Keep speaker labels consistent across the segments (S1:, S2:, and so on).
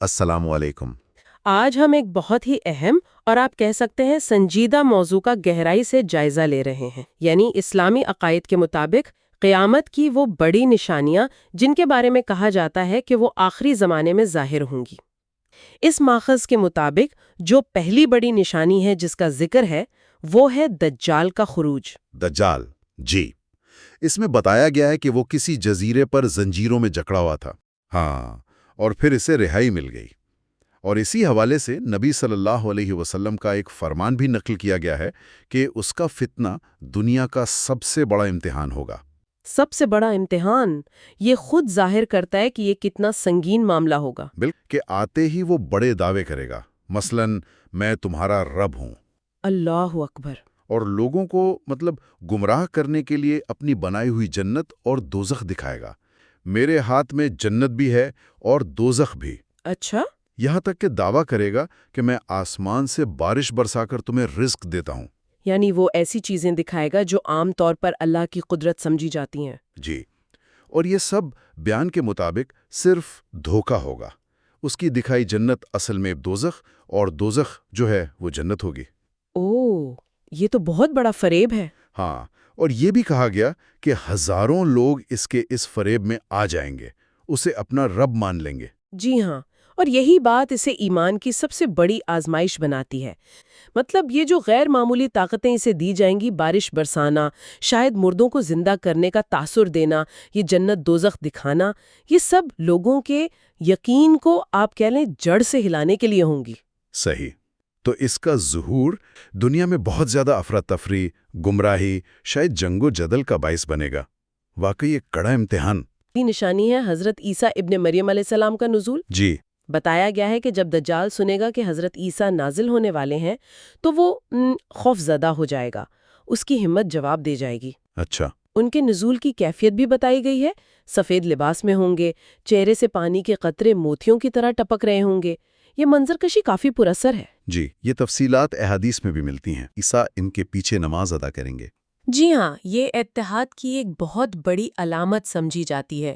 S1: السلام علیکم۔
S2: آج ہم ایک بہت ہی اہم اور آپ کہہ سکتے ہیں سنجیدہ موضوع کا گہرائی سے جائزہ لے رہے ہیں، یعنی اسلامی عقائد کے مطابق قیامت کی وہ بڑی نشانیاں جن کے بارے میں کہا جاتا ہے کہ وہ آخری زمانے میں ظاہر ہوں گی۔ اس ماخذ کے مطابق جو پہلی بڑی نشانی ہے جس کا ذکر ہے وہ ہے دجال کا خروج۔
S1: دجال، جی، اس میں بتایا گیا ہے کہ وہ کسی جزیرے پر زنجیروں میں جکڑا ہوا تھا، ہاں، اور پھر اسے رہائی مل گئی۔ اور اسی حوالے سے نبی صلی اللہ علیہ وسلم کا ایک فرمان بھی نقل کیا گیا ہے کہ اس کا فتنہ دنیا کا سب سے بڑا امتحان ہوگا۔
S2: سب سے بڑا امتحان، یہ خود ظاہر کرتا ہے کہ یہ کتنا سنگین معاملہ ہوگا۔
S1: بالکل، کہ آتے ہی وہ بڑے دعوے کرے گا، مثلاً میں تمہارا رب ہوں،
S2: اللہ اکبر۔
S1: اور لوگوں کو گمراہ کرنے کے لیے اپنی بنائی ہوئی جنت اور دوزخ دکھائے گا۔ میرے ہاتھ میں جنت بھی ہے اور دوزخ بھی۔
S2: اچھا؟
S1: یہاں تک کہ دعویٰ کرے گا کہ میں آسمان سے بارش برسا کر تمہیں رزق دیتا ہوں۔
S2: یعنی وہ ایسی چیزیں دکھائے گا جو عام طور پر اللہ کی قدرت سمجھی جاتی ہیں۔
S1: جی، اور یہ سب بیان کے مطابق صرف دھوکہ ہوگا۔ اس کی دکھائی جنت اصل میں دوزخ، اور دوزخ جو ہے وہ جنت ہوگی۔
S2: اوہ، یہ تو بہت بڑا فریب ہے۔
S1: ہاں، اور یہ بھی کہا گیا کہ ہزاروں لوگ اس فریب میں آ جائیں گے، اسے اپنا رب مان لیں گے۔
S2: جی ہاں، اور یہی بات اسے ایمان کی سب سے بڑی آزمائش بناتی ہے۔ مطلب یہ جو غیر معمولی طاقتیں اسے دی جائیں گی، بارش برسانا، شاید مردوں کو زندہ کرنے کا تاثر دینا، یہ جنت دوزخ دکھانا، یہ سب لوگوں کے یقین کو آپ کہہ لیں جڑ سے ہلانے کے لیے ہوں گی۔
S1: صحیح، تو اس کا ظہور دنیا میں بہت زیادہ افراتفری، گمراہی، شاید جنگ و جدل کا باعث بنے گا۔ واقعی ایک کڑا امتحان۔
S2: یہ نشانی ہے حضرت عیسیٰ ابن مریم علیہ السلام کا نزول۔
S1: جی،
S2: بتایا گیا ہے کہ جب دجال سنے گا کہ حضرت عیسیٰ نازل ہونے والے ہیں تو وہ خوف زدہ ہو جائے گا، اس کی ہمت جواب دے جائے گی۔
S1: اچھا،
S2: ان کے نزول کی کیفیت بھی بتائی گئی ہے، سفید لباس میں ہوں گے، چہرے سے پانی کے قطرے موتیوں کی طرح ٹپک رہے ہوں گے۔ یہ منظر کشی کافی پر اثر ہے۔
S1: جی، یہ تفصیلات احادیث میں بھی ملتی ہیں۔ عیسیٰ ان کے پیچھے نماز ادا کریں گے۔
S2: جی ہاں، یہ اتحاد کی ایک بہت بڑی علامت سمجھی جاتی ہے،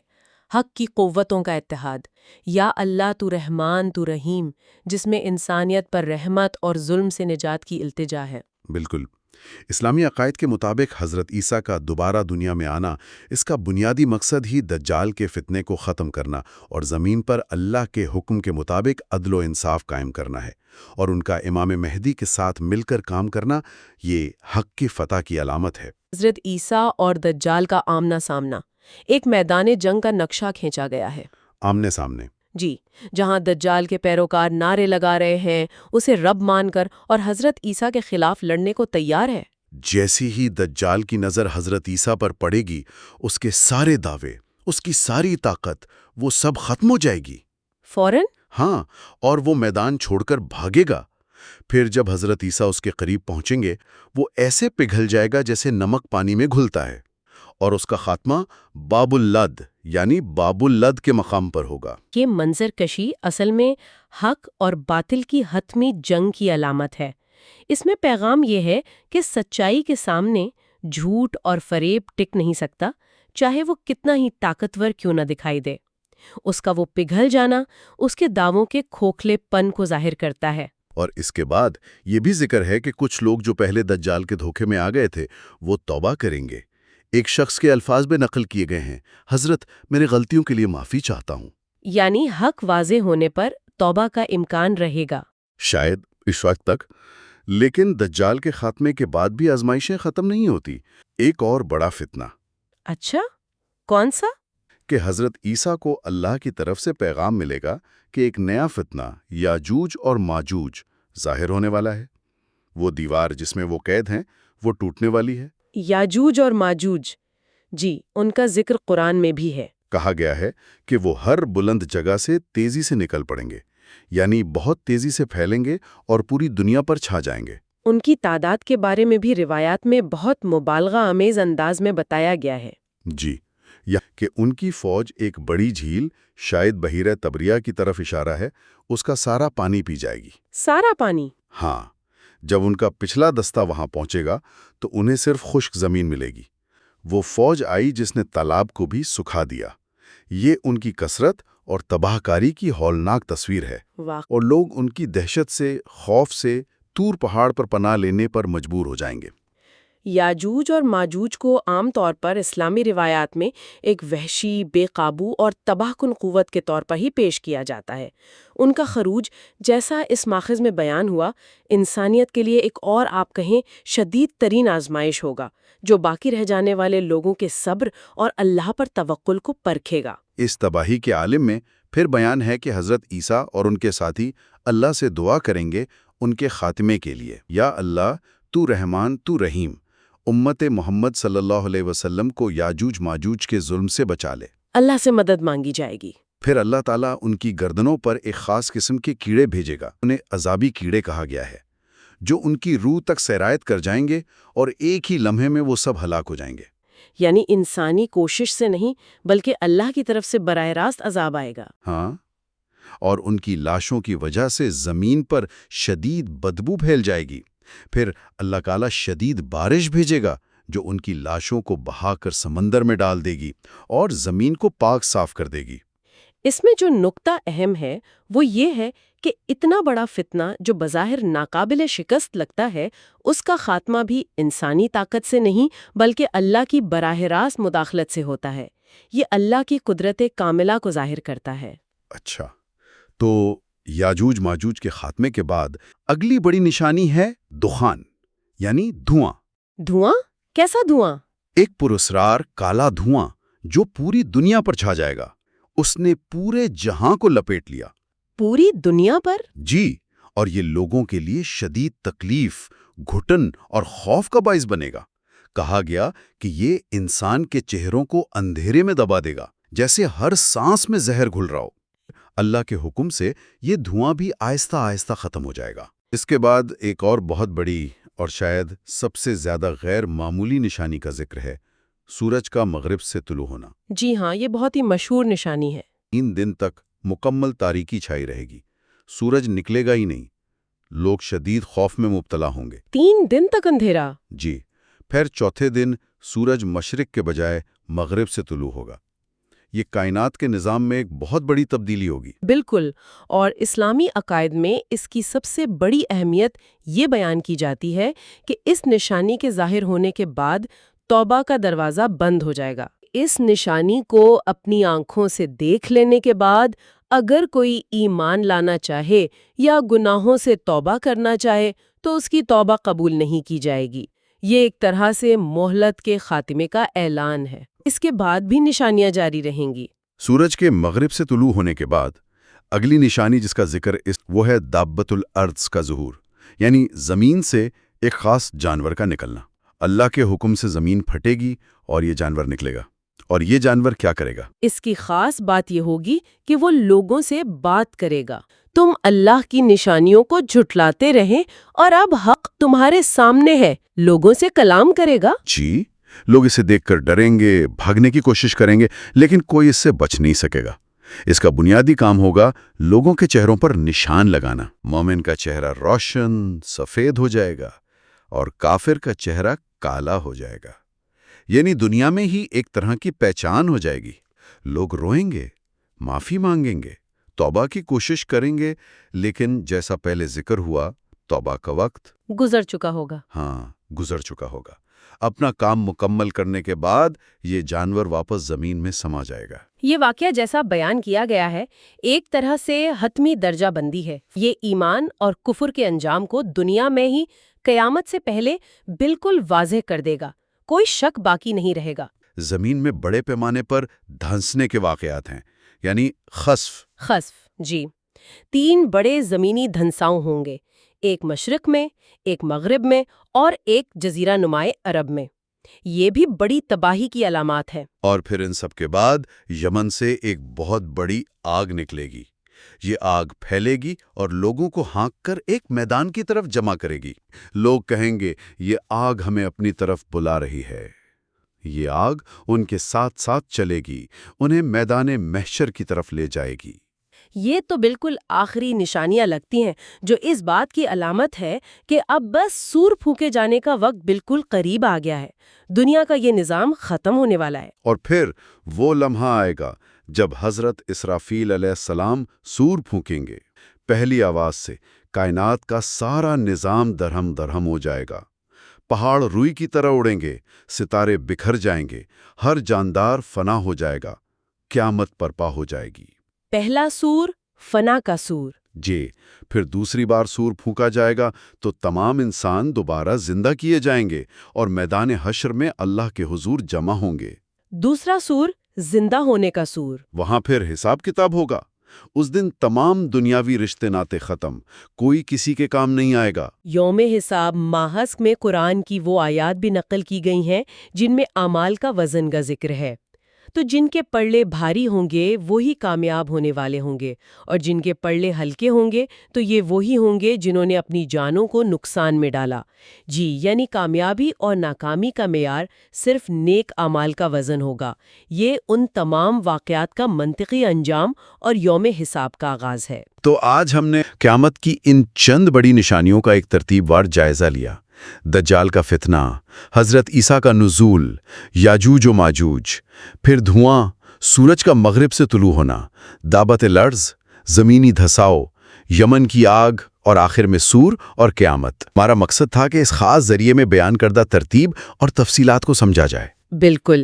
S2: حق کی قوتوں کا اتحاد۔ یا اللہ تو رحمان تو رحیم، جس میں انسانیت پر رحمت اور ظلم سے نجات کی التجا ہے۔
S1: بالکل، اسلامی عقائد کے مطابق حضرت عیسیٰ کا دوبارہ دنیا میں آنا، اس کا بنیادی مقصد ہی دجال کے فتنے کو ختم کرنا اور زمین پر اللہ کے حکم کے مطابق عدل و انصاف قائم کرنا ہے، اور ان کا امام مہدی کے ساتھ مل کر کام کرنا، یہ حق کی فتح کی علامت ہے۔
S2: حضرت عیسیٰ اور دجال کا آمنا سامنا، ایک میدان جنگ کا نقشہ کھینچا گیا ہے۔
S1: آمنے سامنے،
S2: جی، جہاں دجال کے پیروکار نعرے لگا رہے ہیں، اسے رب مان کر، اور حضرت عیسیٰ کے خلاف لڑنے کو تیار ہے۔
S1: جیسی ہی دجال کی نظر حضرت عیسیٰ پر پڑے گی، اس کے سارے دعوے، اس کی ساری طاقت، وہ سب ختم ہو جائے گی۔
S2: فوراً؟
S1: ہاں، اور وہ میدان چھوڑ کر بھاگے گا۔ پھر جب حضرت عیسیٰ اس کے قریب پہنچیں گے، وہ ایسے پگھل جائے گا جیسے نمک پانی میں گھلتا ہے، اور اس کا خاتمہ باب اللد یعنی باب اللد کے مقام پر ہوگا۔
S2: یہ منظر کشی اصل میں حق اور باطل کی حتمی جنگ کی علامت ہے۔ اس میں پیغام یہ ہے کہ سچائی کے سامنے جھوٹ اور فریب ٹک نہیں سکتا، چاہے وہ کتنا ہی طاقتور کیوں نہ دکھائی دے۔ اس کا وہ پگھل جانا اس کے دعووں کے کھوکھلے پن کو ظاہر کرتا ہے۔
S1: اور اس کے بعد یہ بھی ذکر ہے کہ کچھ لوگ جو پہلے دجال کے دھوکے میں آ گئے تھے، وہ توبہ کریں گے۔ ایک شخص کے الفاظ میں نقل کیے گئے ہیں، حضرت میرے غلطیوں کے لیے معافی چاہتا ہوں۔
S2: یعنی حق واضح ہونے پر توبہ کا امکان رہے گا،
S1: شاید اس وقت تک۔ لیکن دجال کے خاتمے کے بعد بھی آزمائشیں ختم نہیں ہوتی۔ ایک اور بڑا فتنہ۔
S2: اچھا، کون سا؟
S1: کہ حضرت عیسیٰ کو اللہ کی طرف سے پیغام ملے گا کہ ایک نیا فتنہ یاجوج اور ماجوج ظاہر ہونے والا ہے۔ وہ دیوار جس میں وہ قید ہیں، وہ ٹوٹنے والی ہے۔
S2: یاجوج اور ماجوج، جی، ان کا ذکر قرآن میں بھی ہے۔
S1: کہا گیا ہے کہ وہ ہر بلند جگہ سے تیزی سے نکل پڑیں گے، یعنی بہت تیزی سے پھیلیں گے اور پوری دنیا پر چھا جائیں گے۔
S2: ان کی تعداد کے بارے میں بھی روایات میں بہت مبالغہ آمیز انداز میں بتایا گیا ہے۔
S1: جی، یا کہ ان کی فوج ایک بڑی جھیل، شاید بحیرہ تبریہ کی طرف اشارہ ہے، اس کا سارا پانی پی جائے گی۔
S2: سارا پانی؟
S1: ہاں، جب ان کا پچھلا دستہ وہاں پہنچے گا تو انہیں صرف خشک زمین ملے گی۔ وہ فوج آئی جس نے تالاب کو بھی سکھا دیا۔ یہ ان کی کثرت اور تباہ کاری کی ہولناک تصویر ہے،
S2: واقعی
S1: اور لوگ ان کی دہشت سے، خوف سے طور پہاڑ پر پناہ لینے پر مجبور ہو جائیں گے۔
S2: یاجوج اور ماجوج کو عام طور پر اسلامی روایات میں ایک وحشی، بے قابو اور تباہ کن قوت کے طور پر ہی پیش کیا جاتا ہے۔ ان کا خروج، جیسا اس ماخذ میں بیان ہوا، انسانیت کے لیے ایک اور آپ کہیں شدید ترین آزمائش ہوگا، جو باقی رہ جانے والے لوگوں کے صبر اور اللہ پر توکل کو پرکھے گا۔
S1: اس تباہی کے عالم میں پھر بیان ہے کہ حضرت عیسیٰ اور ان کے ساتھی اللہ سے دعا کریں گے ان کے خاتمے کے لیے، یا اللہ تو رحمان تو رحیم، امت محمد صلی اللہ علیہ وسلم کو یاجوج ماجوج کے ظلم سے بچا لے۔
S2: اللہ سے مدد مانگی جائے گی۔
S1: پھر اللہ تعالیٰ ان کی گردنوں پر ایک خاص قسم کے کیڑے بھیجے گا، انہیں عذابی کیڑے کہا گیا ہے، جو ان کی روح تک سیرایت کر جائیں گے اور ایک ہی لمحے میں وہ سب ہلاک ہو جائیں گے۔
S2: یعنی انسانی کوشش سے نہیں، بلکہ اللہ کی طرف سے براہ راست عذاب آئے گا۔
S1: ہاں، اور ان کی لاشوں کی وجہ سے زمین پر شدید بدبو پھیل جائے گی۔ پھر اللہ تعالیٰ شدید بارش بھیجے گا جو ان کی لاشوں کو بہا کر سمندر میں ڈال دے گی اور زمین کو پاک صاف کر دے گی۔
S2: اس میں جو نقطہ اہم ہے وہ یہ ہے کہ اتنا بڑا فتنہ جو بظاہر ناقابل شکست لگتا ہے، اس کا خاتمہ بھی انسانی طاقت سے نہیں بلکہ اللہ کی براہ راست مداخلت سے ہوتا ہے۔ یہ اللہ کی قدرت کاملہ کو ظاہر کرتا ہے۔
S1: اچھا، تو یاجوج ماجوج کے خاتمے کے بعد اگلی بڑی نشانی ہے دخان، یعنی دھواں۔
S2: دھواں؟ کیسا دھواں؟
S1: ایک پراسرار کالا دھواں جو پوری دنیا پر چھا جائے گا۔ اس نے پورے جہاں کو لپیٹ لیا۔
S2: پوری دنیا پر؟
S1: جی، اور یہ لوگوں کے لیے شدید تکلیف، گھٹن اور خوف کا باعث بنے گا۔ کہا گیا کہ یہ انسان کے چہروں کو اندھیرے میں دبا دے گا، جیسے ہر سانس میں زہر گھل رہا ہو۔ اللہ کے حکم سے یہ دھواں بھی آہستہ آہستہ ختم ہو جائے گا۔ اس کے بعد ایک اور بہت بڑی اور شاید سب سے زیادہ غیر معمولی نشانی کا ذکر ہے، سورج کا مغرب سے طلوع ہونا۔
S2: جی ہاں، یہ بہت ہی مشہور نشانی ہے۔
S1: 3 دن تک مکمل تاریکی چھائی رہے گی، سورج نکلے گا ہی نہیں، لوگ شدید خوف میں مبتلا ہوں گے۔
S2: 3 دن تک اندھیرا؟
S1: جی، پھر چوتھے دن سورج مشرق کے بجائے مغرب سے طلوع ہوگا۔ یہ کائنات کے نظام میں ایک بہت بڑی تبدیلی ہوگی۔
S2: بالکل، اور اسلامی عقائد میں اس کی سب سے بڑی اہمیت یہ بیان کی جاتی ہے کہ اس نشانی کے ظاہر ہونے کے بعد توبہ کا دروازہ بند ہو جائے گا۔ اس نشانی کو اپنی آنکھوں سے دیکھ لینے کے بعد اگر کوئی ایمان لانا چاہے یا گناہوں سے توبہ کرنا چاہے تو اس کی توبہ قبول نہیں کی جائے گی۔ یہ ایک طرح سے مہلت کے خاتمے کا اعلان ہے۔ اس کے بعد بھی نشانیاں جاری رہیں گی۔
S1: سورج کے مغرب سے طلوع ہونے کے بعد اگلی نشانی جس کا ذکر وہ ہے دابۃ الارض کا ظہور، یعنی زمین سے ایک خاص جانور کا نکلنا۔ اللہ کے حکم سے زمین پھٹے گی اور یہ جانور نکلے گا۔ اور یہ جانور کیا کرے گا؟
S2: اس کی خاص بات یہ ہوگی کہ وہ لوگوں سے بات کرے گا۔ تم اللہ کی نشانیوں کو جھٹلاتے رہے اور اب حق تمہارے سامنے ہے، لوگوں سے کلام کرے گا۔
S1: جی، لوگ اسے دیکھ کر ڈریں گے، بھاگنے کی کوشش کریں گے، لیکن کوئی اس سے بچ نہیں سکے گا۔ اس کا بنیادی کام ہوگا لوگوں کے چہروں پر نشان لگانا۔ مومن کا چہرہ روشن سفید ہو جائے گا اور کافر کا چہرہ کالا ہو جائے گا، یعنی دنیا میں ہی ایک طرح کی پہچان ہو جائے گی۔ لوگ روئیں گے، معافی مانگیں گے، توبہ کی کوشش کریں گے، لیکن جیسا پہلے ذکر ہوا، توبہ کا وقت
S2: گزر چکا ہوگا۔
S1: گزر چکا ہوگا۔ اپنا کام مکمل کرنے کے بعد یہ جانور واپس زمین میں سما جائے گا۔
S2: یہ واقعہ جیسا بیان کیا گیا ہے ایک طرح سے حتمی درجہ بندی ہے۔ یہ ایمان اور کفر کے انجام کو دنیا میں ہی قیامت سے پہلے بالکل واضح کر دے گا، کوئی شک باقی نہیں رہے گا۔
S1: زمین میں بڑے پیمانے پر دھنسنے کے واقعات ہیں، یعنی خسف۔
S2: جی، 3 بڑے زمینی دھنساؤں ہوں گے، ایک مشرق میں، ایک مغرب میں اور ایک جزیرہ نمائے عرب میں۔ یہ بھی بڑی تباہی کی علامات ہے۔
S1: اور پھر ان سب کے بعد یمن سے ایک بہت بڑی آگ نکلے گی۔ یہ آگ پھیلے گی اور لوگوں کو ہانک کر ایک میدان کی طرف جمع کرے گی۔ لوگ کہیں گے یہ آگ ہمیں اپنی طرف بلا رہی ہے۔ یہ آگ ان کے ساتھ ساتھ چلے گی، انہیں میدان محشر کی طرف لے جائے گی۔
S2: یہ تو بالکل آخری نشانیاں لگتی ہیں جو اس بات کی علامت ہے کہ اب بس سور پھونکے جانے کا وقت بالکل قریب آ گیا ہے، دنیا کا یہ نظام ختم ہونے والا ہے۔
S1: اور پھر وہ لمحہ آئے گا جب حضرت اسرافیل علیہ السلام سور پھونکیں گے، پہلی آواز سے کائنات کا سارا نظام درہم درہم ہو جائے گا، پہاڑ روئی کی طرح اڑیں گے، ستارے بکھر جائیں گے، ہر جاندار فنا ہو جائے گا، قیامت برپا ہو جائے گی۔
S2: پہلا سور، فنا کا سور۔
S1: جی، پھر دوسری بار سور پھونکا جائے گا تو تمام انسان دوبارہ زندہ کیے جائیں گے اور میدان حشر میں اللہ کے حضور جمع ہوں گے۔
S2: دوسرا سور، زندہ ہونے کا سور۔
S1: وہاں پھر حساب کتاب ہوگا۔ اس دن تمام دنیاوی رشتے ناتے ختم، کوئی کسی کے کام نہیں آئے گا۔
S2: یوم حساب ماحص میں قرآن کی وہ آیات بھی نقل کی گئی ہیں جن میں اعمال کا وزن کا ذکر ہے۔ تو جن کے پلڑے بھاری ہوں گے وہی کامیاب ہونے والے ہوں گے، اور جن کے پلڑے ہلکے ہوں گے تو یہ وہی ہوں گے جنہوں نے اپنی جانوں کو نقصان میں ڈالا۔ جی، یعنی کامیابی اور ناکامی کا معیار صرف نیک اعمال کا وزن ہوگا۔ یہ ان تمام واقعات کا منطقی انجام اور یوم حساب کا آغاز ہے۔
S1: تو آج ہم نے قیامت کی ان چند بڑی نشانیوں کا ایک ترتیب وار جائزہ لیا۔ دجال کا فتنہ، حضرت عیسیٰ کا نزول، یاجوج و ماجوج، پھر دھواں، سورج کا مغرب سے طلوع ہونا، دعوت لرز، زمینی دھساؤ، یمن کی آگ اور آخر میں سور اور قیامت۔ ہمارا مقصد تھا کہ اس خاص ذریعے میں بیان کردہ ترتیب اور تفصیلات کو سمجھا جائے۔
S2: بالکل،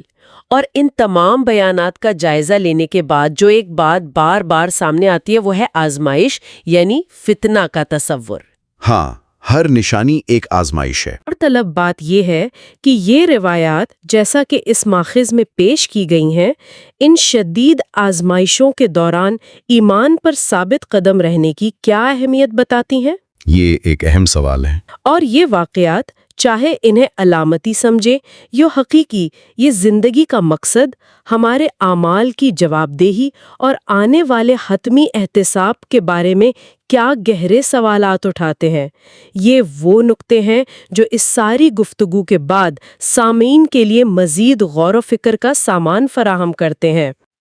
S2: اور ان تمام بیانات کا جائزہ لینے کے بعد جو ایک بات بار بار سامنے آتی ہے وہ ہے آزمائش، یعنی فتنہ کا تصور۔
S1: ہاں، ہر نشانی ایک آزمائش ہے۔
S2: اور طلب بات یہ ہے کہ یہ روایات جیسا کہ اس ماخذ میں پیش کی گئی ہیں، ان شدید آزمائشوں کے دوران ایمان پر ثابت قدم رہنے کی کیا اہمیت بتاتی ہیں؟
S1: یہ ایک اہم سوال ہے۔
S2: اور یہ واقعات، چاہے انہیں علامتی سمجھے یا حقیقی، یہ زندگی کا مقصد، ہمارے اعمال کی جواب دہی اور آنے والے حتمی احتساب کے بارے میں کیا گہرے سوالات اٹھاتے ہیں۔ یہ وہ نکتے ہیں جو اس ساری گفتگو کے بعد سامعین کے لیے مزید غور و فکر کا سامان فراہم کرتے ہیں۔